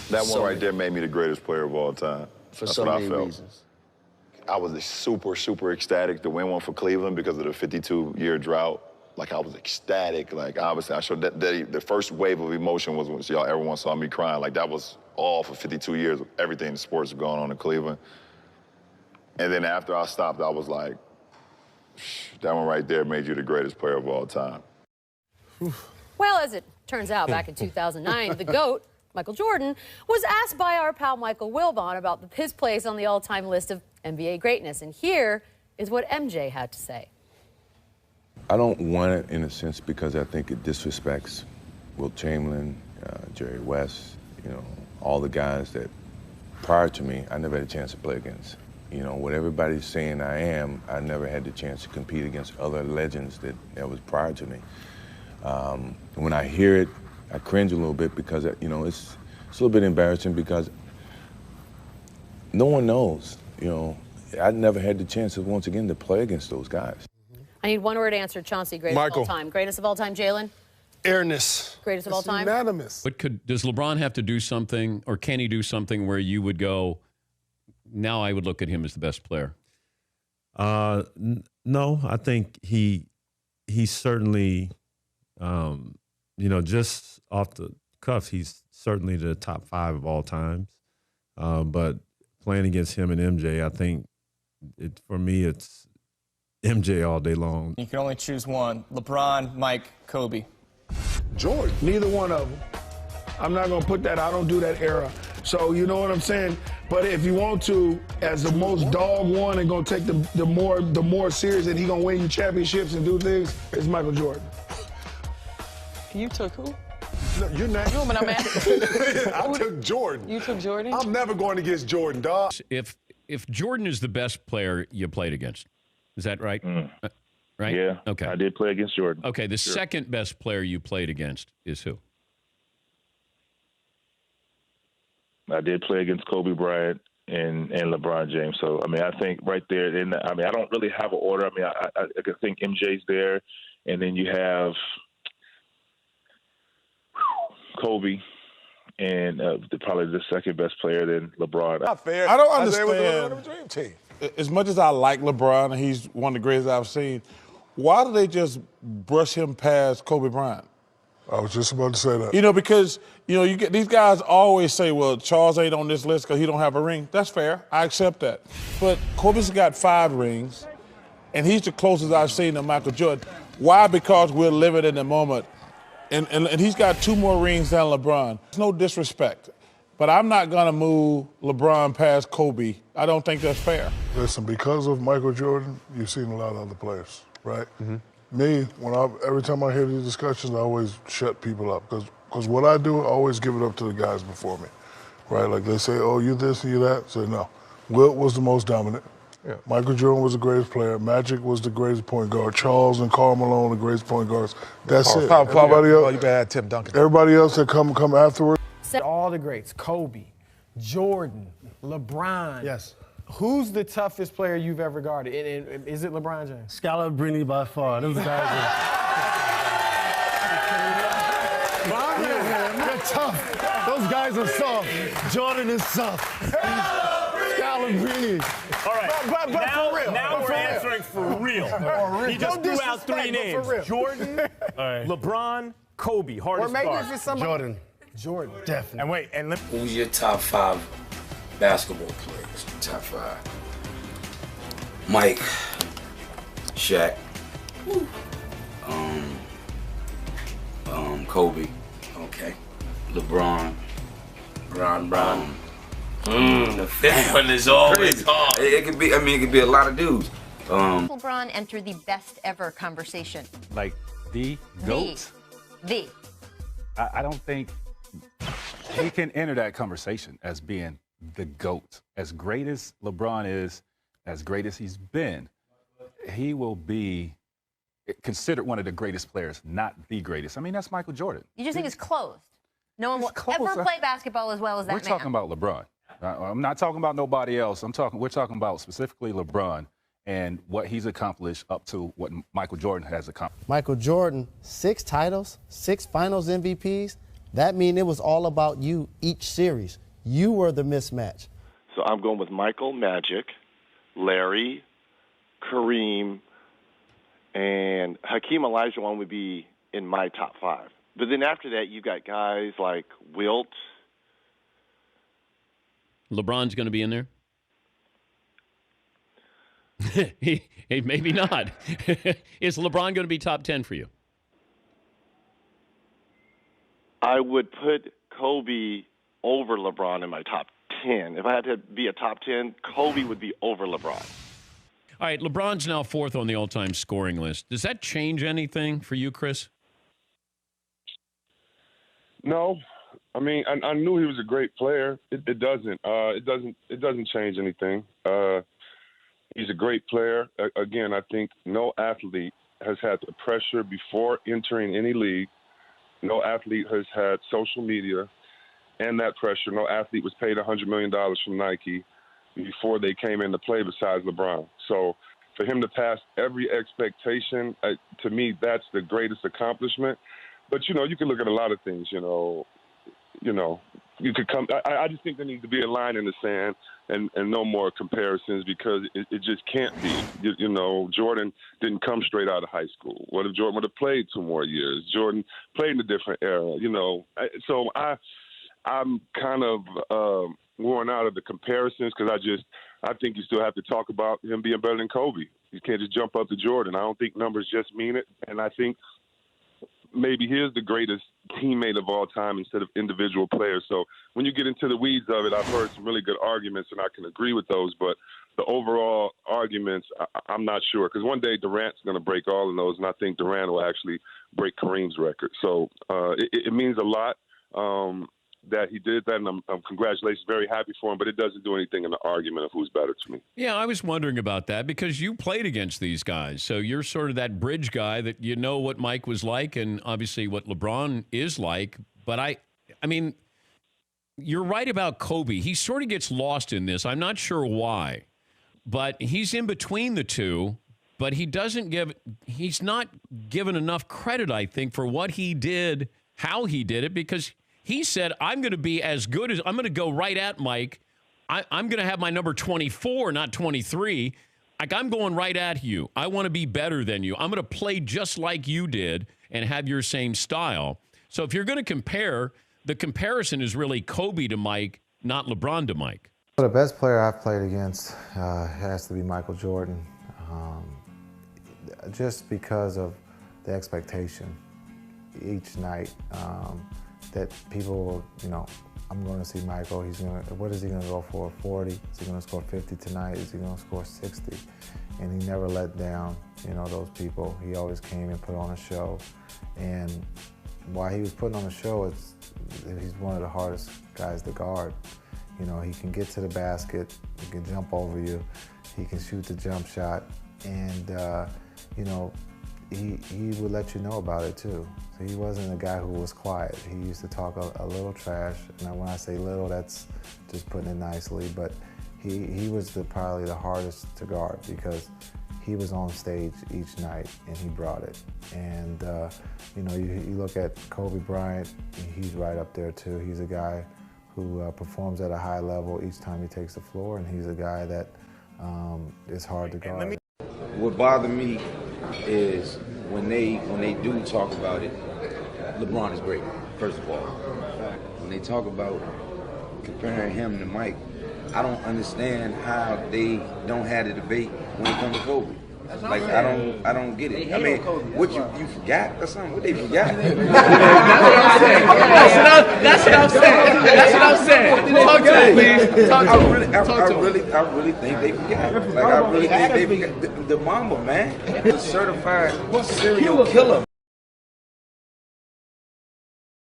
That one right there made me the greatest player of all time. For That's so what I many felt. reasons. I was super, super ecstatic to win one for Cleveland because of the 52-year drought. Like, I was ecstatic. Like, obviously, I showed that the first wave of emotion was when everyone saw me crying. Like, that was all for 52 years. Everything in sports was going on in Cleveland. And then after I stopped, I was like, that one right there made you the greatest player of all time. Well, as it turns out, back in 2009, the GOAT, Michael Jordan, was asked by our pal Michael Wilbon about his place on the all-time list of NBA greatness. And here is what MJ had to say. I don't want it in a sense because I think it disrespects Wilt Chamberlain, Jerry West, you know, all the guys that prior to me, I never had a chance to play against. You know, what everybody's saying I am, I never had the chance to compete against other legends that was prior to me. When I hear it, I cringe a little bit because, you know, it's a little bit embarrassing because no one knows, you know. I never had the chance, once again, to play against those guys. I need one word answer, Chauncey. Greatest of all time. Greatest of all time, Jalen? Airness. Greatest of all time? Unanimous. But does LeBron have to do something, or can he do something where you would go, now I would look at him as the best player? No, I think he certainly, you know, just off the cuff, he's certainly the top 5 of all times. But playing against him and MJ, I think for me, it's MJ all day long. You can only choose one. LeBron, Mike, Kobe. Jordan. Neither one of them. I'm not going to put that. I don't do that era. So, you know what I'm saying? But if you want to, as the most dog one and going to take the more serious and he going to win you championships and do things, it's Michael Jordan. You took who? No, you're not. No, but I'm asking. I took Jordan. You took Jordan? I'm never going against Jordan, dog. If Jordan is the best player you played against, is that right? Right? Yeah. Okay. I did play against Jordan. Okay. The second best player you played against is who? I did play against Kobe Bryant and LeBron James. So, I mean, I think right there, I mean, I don't really have an order. I mean, I can think MJ's there, and then you have Kobe, and probably the second best player, then LeBron. Not fair. I don't Isaiah was understand. on the dream team. As much as I like LeBron, and he's one of the greatest I've seen, why do they just brush him past Kobe Bryant? I was just about to say that. You know, because, you know, you get these guys always say, well, Charles ain't on this list because he don't have a ring. That's fair. I accept that. But Kobe's got 5 rings, and he's the closest I've seen to Michael Jordan. Why? Because we're living in the moment. And he's got 2 more rings than LeBron. It's no disrespect. But I'm not going to move LeBron past Kobe. I don't think that's fair. Listen, because of Michael Jordan, you've seen a lot of other players, right? Mm-hmm. Me, every time I hear these discussions, I always shut people up. Because what I do, I always give it up to the guys before me, right? Like they say, oh, you this and you that. I say, no. Wilt was the most dominant. Yeah. Michael Jordan was the greatest player. Magic was the greatest point guard. Charles and Karl Malone, the greatest point guards. That's it. Everybody else, you better Tim Duncan. Everybody else that come afterwards. All the greats, Kobe, Jordan, LeBron. Yes. Who's the toughest player you've ever guarded? And is it LeBron James? Scalabrine by far. Those guys they're tough. Those guys are soft. Jordan is soft. Scalabrine. All right. But now, for real. Now we're answering for real. He just threw out 3 names. Jordan, LeBron, Kobe. Hardest guard. Jordan. Jordan. Definitely. And wait, and Who's your top 5 basketball players? Top 5. Mike. Shaq. Kobe. Okay. LeBron. Brown. The 5th one is always hard. It could be. I mean, it could be a lot of dudes. LeBron entered the best ever conversation. Like the GOAT? The. I don't think he can enter that conversation as being the GOAT. As great as LeBron is, as great as he's been, he will be considered one of the greatest players, not the greatest. I mean, that's Michael Jordan. You just think it's closed. No one will ever play basketball as well as that man. We're talking about LeBron. I'm not talking about nobody else. We're talking about specifically LeBron and what he's accomplished up to what Michael Jordan has accomplished. Michael Jordan, 6 titles, 6 finals MVPs, That means it was all about you each series. You were the mismatch. So I'm going with Michael, Magic, Larry, Kareem, and Hakeem Olajuwon would be in my top 5. But then after that, you got guys like Wilt. LeBron's going to be in there? Maybe not. Is LeBron going to be top 10 for you? I would put Kobe over LeBron in my top 10. If I had to be a top 10, Kobe would be over LeBron. All right, LeBron's now 4th on the all-time scoring list. Does that change anything for you, Chris? No. I mean, I knew he was a great player. It doesn't. It doesn't change anything. He's a great player. Again, I think no athlete has had the pressure before entering any league. No athlete has had social media and that pressure. No athlete was paid $100 million from Nike before they came into play besides LeBron. So for him to pass every expectation, to me, that's the greatest accomplishment. But, you can look at a lot of things, you could come. I just think there needs to be a line in the sand and no more comparisons because it just can't be. Jordan didn't come straight out of high school. What if Jordan would have played 2 more years? Jordan played in a different era, So I'm kind of worn out of the comparisons because I think you still have to talk about him being better than Kobe. You can't just jump up to Jordan. I don't think numbers just mean it, and I think maybe he is the greatest teammate of all time instead of individual players. So when you get into the weeds of it, I've heard some really good arguments, and I can agree with those. But the overall arguments, I'm not sure. Because one day Durant's going to break all of those, and I think Durant will actually break Kareem's record. So it means a lot that he did that, and I'm congratulations, very happy for him. But it doesn't do anything in the argument of who's better to me. Yeah, I was wondering about that because you played against these guys. So you're sort of that bridge guy that you know what Mike was like and obviously what LeBron is like. But I mean, you're right about Kobe. He sort of gets lost in this. I'm not sure why, but he's in between the two. But he's not given enough credit, I think, for what he did, how he did it, because he said, I'm going to be as good as – I'm going to go right at Mike. I'm going to have my number 24, not 23. Like, I'm going right at you. I want to be better than you. I'm going to play just like you did and have your same style. So if you're going to compare, the comparison is really Kobe to Mike, not LeBron to Mike. The best player I've played against has to be Michael Jordan, just because of the expectation each night. That people will, I'm going to see Michael. What is he going to go for? 40? Is he going to score 50 tonight? Is he going to score 60? And he never let down, those people. He always came and put on a show. And while he was putting on a show, he's one of the hardest guys to guard. He can get to the basket. He can jump over you. He can shoot the jump shot. And, he would let you know about it too. So he wasn't a guy who was quiet. He used to talk a little trash. And when I say little, that's just putting it nicely. But he was probably the hardest to guard because he was on stage each night and he brought it. And you look at Kobe Bryant, he's right up there too. He's a guy who performs at a high level each time he takes the floor, and he's a guy that is hard to guard. What bothered me is when they do talk about it, LeBron is great, first of all. When they talk about comparing him to Mike, I don't understand how they don't have the debate when it comes to Kobe. Like, I don't get it. I mean, what you forgot or something? What they forgot? That's what I'm saying. That's what I'm saying. Talk to me, please. I really think they forgot. Like, I really think they forgot. The Mamba, man, the certified serial killer.